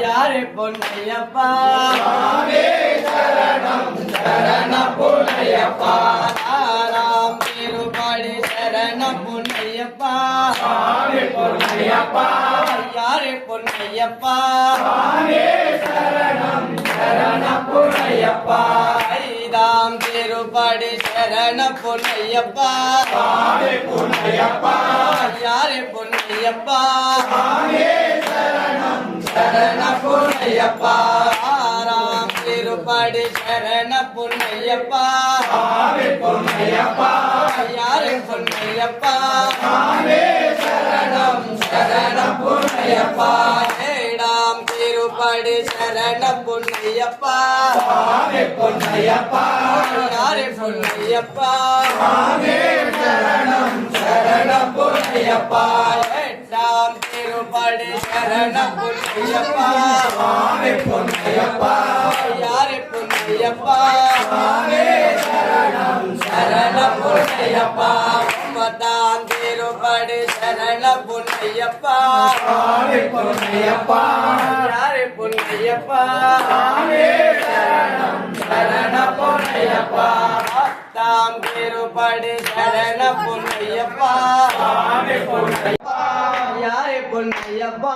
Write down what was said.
யாரே பொன்னையப்பா சரணம் சரண பொன்னையப்பா ஆறாம் திருப்படி சரண பொன்னையப்பா பொன்னையப்பா யாரே பொன்னையப்பா சரணம் சரண பொன்னையப்பா ஐந்தாம் திருப்படி சரண பொன்னையப்பா பொன்னையப்பா யாரே பொன்னையப்பா சரணம் சரண பொன்னையப்பா ஆறாம் திருப்படி சரண பொன்னையப்பா பொன்னையப்பா யாரே பொன்னையப்பா சரணம் சரண பொன்னையப்பா ஏழாம் திருப்படி சரண பொன்னையப்பா பொன்னையப்பா யாரே பொன்னையப்பா சரணம் சரண பொன்னையப்பா எட்டாம் திருப்படி சரண பொன்னையப்பா பொன்னையப்பா யாரே பொன்னையப்பா சரணம் சரண பொன்னையப்பா ஒன்பதாம் திருப்படி சரண பொன்னையப்பா பொன்னையப்பா யாரே பொன்னையப்பா சரணம் சரண பொன்னையப்பா பத்தாம் திருப்படி சரண பொன்னையப்பா யாரே பொன்னையப்பா